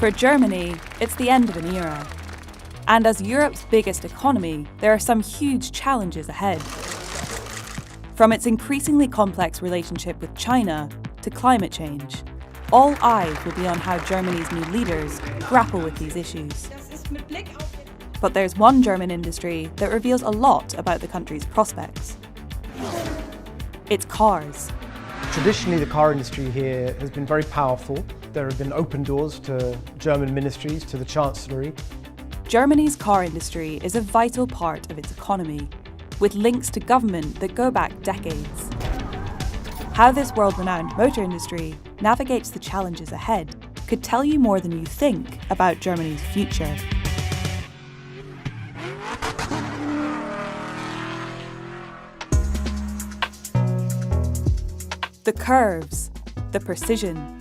For Germany, it's the end of an era. And as Europe's biggest economy, there are some huge challenges ahead. From its increasingly complex relationship with China to climate change, all eyes will be on how Germany's new leaders grapple with these issues. But there's one German industry that reveals a lot about the country's prospects. It's cars. Traditionally, the car industry here has been very powerful. There have been open doors to German ministries, to the Chancellery. Germany's car industry is a vital part of its economy, with links to government that go back decades. How this world-renowned motor industry navigates the challenges ahead could tell you more than you think about Germany's future. The curves, the precision.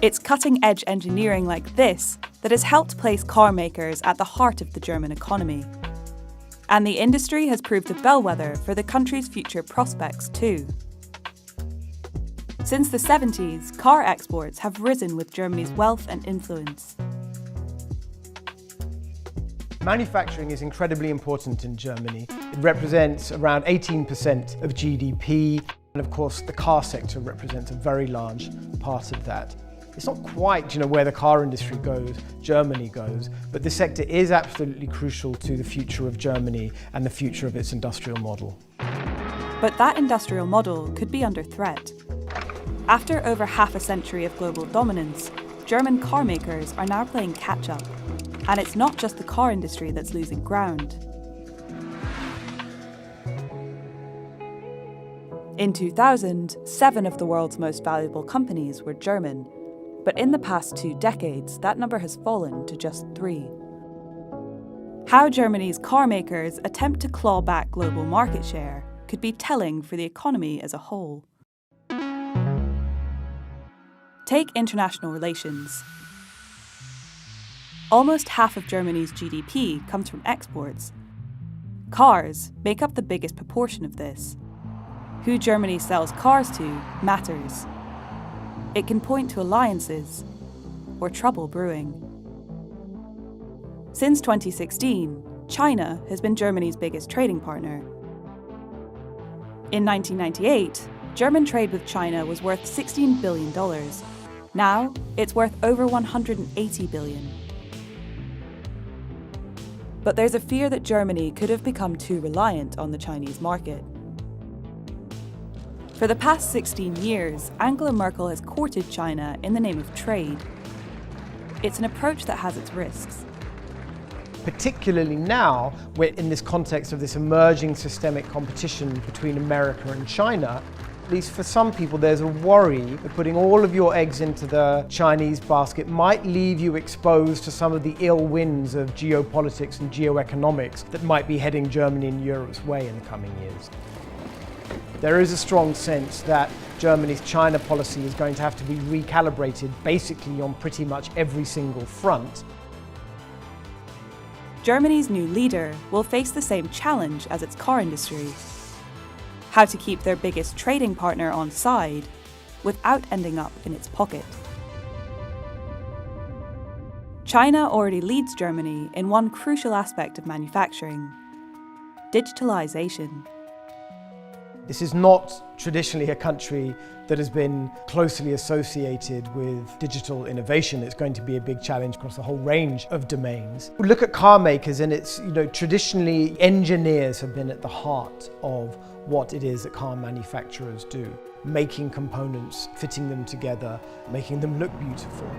It's cutting-edge engineering like this that has helped place car makers at the heart of the German economy. And the industry has proved a bellwether for the country's future prospects too. Since the 70s, car exports have risen with Germany's wealth and influence. Manufacturing is incredibly important in Germany. It represents around 18% of GDP, and of course the car sector represents a very large part of that. It's not quite, where the car industry goes, Germany goes, but this sector is absolutely crucial to the future of Germany and the future of its industrial model. But that industrial model could be under threat. After over half a century of global dominance, German car makers are now playing catch-up. And it's not just the car industry that's losing ground. In 2000, 7 of the world's most valuable companies were German. But in the past 2 decades, that number has fallen to just 3. How Germany's car makers attempt to claw back global market share could be telling for the economy as a whole. Take international relations. Almost half of Germany's GDP comes from exports. Cars make up the biggest proportion of this. Who Germany sells cars to matters. It can point to alliances or trouble brewing. Since 2016, China has been Germany's biggest trading partner. In 1998, German trade with China was worth $16 billion. Now, it's worth over $180 billion. But there's a fear that Germany could have become too reliant on the Chinese market. For the past 16 years, Angela Merkel has courted China in the name of trade. It's an approach that has its risks. Particularly now, we're in this context of this emerging systemic competition between America and China. At least for some people, there's a worry that putting all of your eggs into the Chinese basket might leave you exposed to some of the ill winds of geopolitics and geoeconomics that might be heading Germany and Europe's way in the coming years. There is a strong sense that Germany's China policy is going to have to be recalibrated basically on pretty much every single front. Germany's new leader will face the same challenge as its car industry. How to keep their biggest trading partner on side without ending up in its pocket. China already leads Germany in one crucial aspect of manufacturing: digitalization. This is not traditionally a country that has been closely associated with digital innovation. It's going to be a big challenge across a whole range of domains. We look at car makers, and it's, traditionally engineers have been at the heart of what it is that car manufacturers do. Making components, fitting them together, making them look beautiful.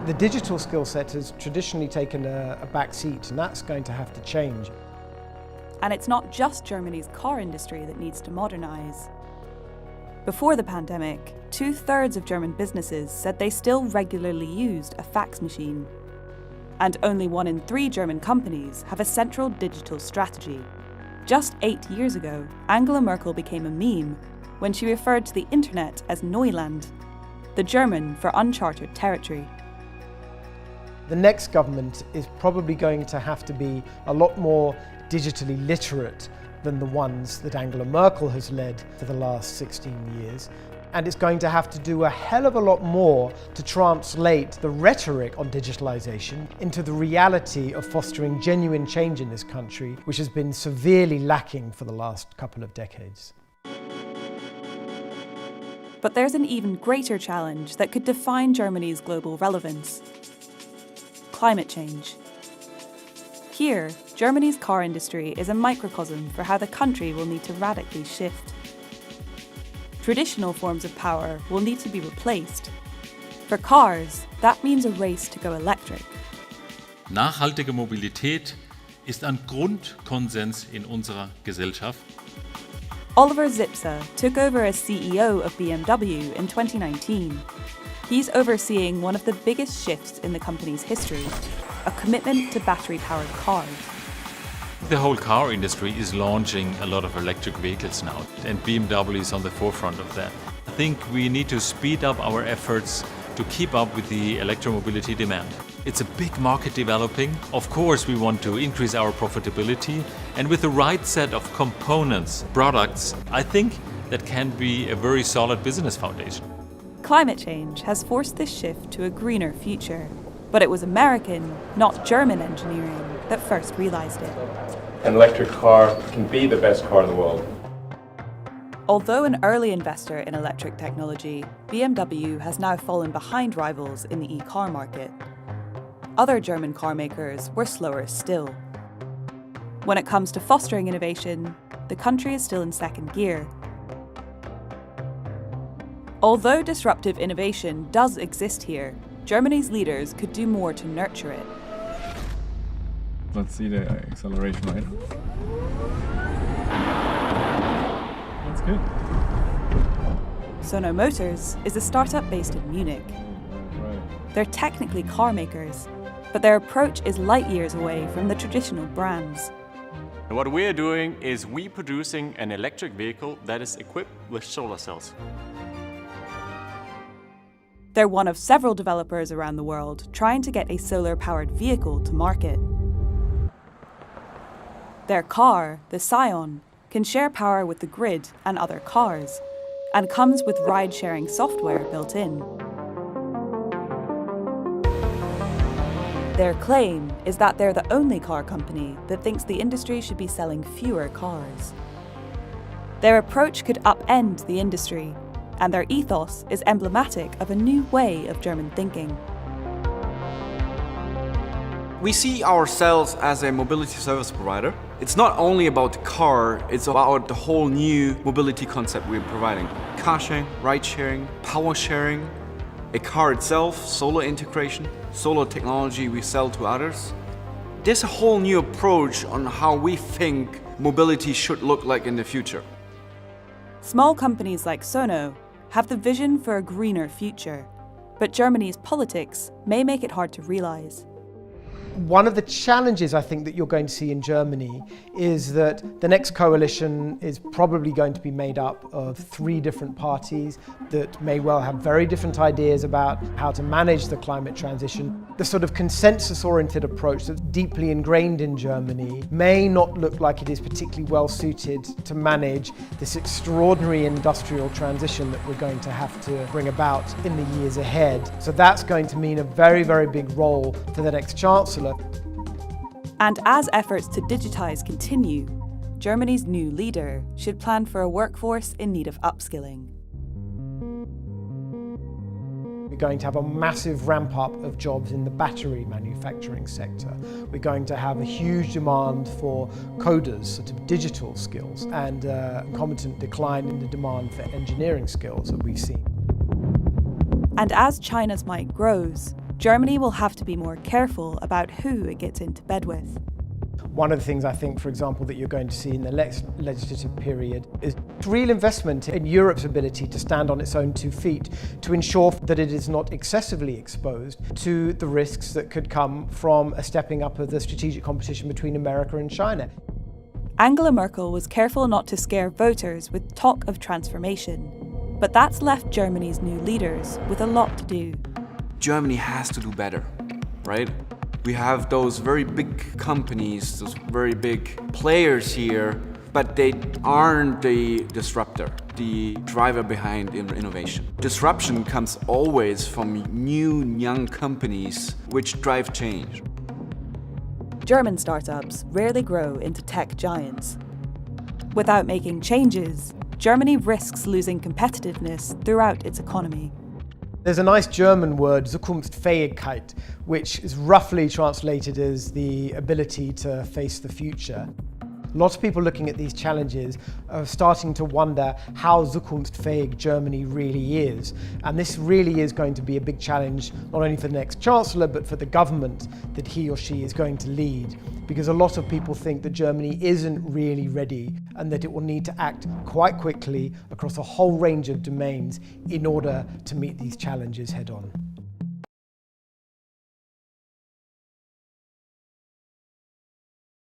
The digital skill set has traditionally taken a back seat, and that's going to have to change. And it's not just Germany's car industry that needs to modernise. Before the pandemic, 2/3 of German businesses said they still regularly used a fax machine. And only 1 in 3 German companies have a central digital strategy. Just 8 years ago, Angela Merkel became a meme when she referred to the internet as Neuland, the German for uncharted territory. The next government is probably going to have to be a lot more digitally literate than the ones that Angela Merkel has led for the last 16 years. And it's going to have to do a hell of a lot more to translate the rhetoric on digitalization into the reality of fostering genuine change in this country, which has been severely lacking for the last couple of decades. But there's an even greater challenge that could define Germany's global relevance: climate change. Here, Germany's car industry is a microcosm for how the country will need to radically shift. Traditional forms of power will need to be replaced. For cars, that means a race to go electric. Nachhaltige Mobilität ist ein Grundkonsens in unserer Gesellschaft. Oliver Zipse took over as CEO of BMW in 2019. He's overseeing one of the biggest shifts in the company's history, a commitment to battery-powered cars. The whole car industry is launching a lot of electric vehicles now, and BMW is on the forefront of that. I think we need to speed up our efforts to keep up with the electromobility demand. It's a big market developing. Of course, we want to increase our profitability, and with the right set of components, products, I think that can be a very solid business foundation. Climate change has forced this shift to a greener future, but it was American, not German engineering that first realized it. An electric car can be the best car in the world. Although an early investor in electric technology, BMW has now fallen behind rivals in the e-car market. Other German car makers were slower still. When it comes to fostering innovation, the country is still in second gear. Although disruptive innovation does exist here, Germany's leaders could do more to nurture it. Let's see the acceleration rate. That's good. Sono Motors is a startup based in Munich. Right. They're technically car makers, but their approach is light years away from the traditional brands. What we're doing is we're producing an electric vehicle that is equipped with solar cells. They're one of several developers around the world trying to get a solar-powered vehicle to market. Their car, the Sion, can share power with the grid and other cars, and comes with ride-sharing software built in. Their claim is that they're the only car company that thinks the industry should be selling fewer cars. Their approach could upend the industry, and their ethos is emblematic of a new way of German thinking. We see ourselves as a mobility service provider. It's not only about the car, it's about the whole new mobility concept we're providing. Car sharing, ride sharing, power sharing, a car itself, solar integration, solar technology we sell to others. There's a whole new approach on how we think mobility should look like in the future. Small companies like Sono have the vision for a greener future, but Germany's politics may make it hard to realize. One of the challenges I think that you're going to see in Germany is that the next coalition is probably going to be made up of 3 different parties that may well have very different ideas about how to manage the climate transition. The sort of consensus-oriented approach that's deeply ingrained in Germany may not look like it is particularly well suited to manage this extraordinary industrial transition that we're going to have to bring about in the years ahead. So that's going to mean a very, very big role for the next Chancellor. And as efforts to digitise continue, Germany's new leader should plan for a workforce in need of upskilling. We're going to have a massive ramp up of jobs in the battery manufacturing sector. We're going to have a huge demand for coders, sort of digital skills, and a concomitant decline in the demand for engineering skills that we've seen. And as China's might grows, Germany will have to be more careful about who it gets into bed with. One of the things I think, for example, that you're going to see in the next legislative period is real investment in Europe's ability to stand on its own 2 feet, to ensure that it is not excessively exposed to the risks that could come from a stepping up of the strategic competition between America and China. Angela Merkel was careful not to scare voters with talk of transformation, but that's left Germany's new leaders with a lot to do. Germany has to do better, right? We have those very big companies, those very big players here, but they aren't the disruptor. the driver behind innovation. Disruption comes always from new, young companies which drive change. German startups rarely grow into tech giants. Without making changes, Germany risks losing competitiveness throughout its economy. There's a nice German word, Zukunftsfähigkeit, which is roughly translated as the ability to face the future. Lots of people looking at these challenges are starting to wonder how Zukunftsfähig Germany really is. And this really is going to be a big challenge, not only for the next Chancellor, but for the government that he or she is going to lead. Because a lot of people think that Germany isn't really ready and that it will need to act quite quickly across a whole range of domains in order to meet these challenges head on.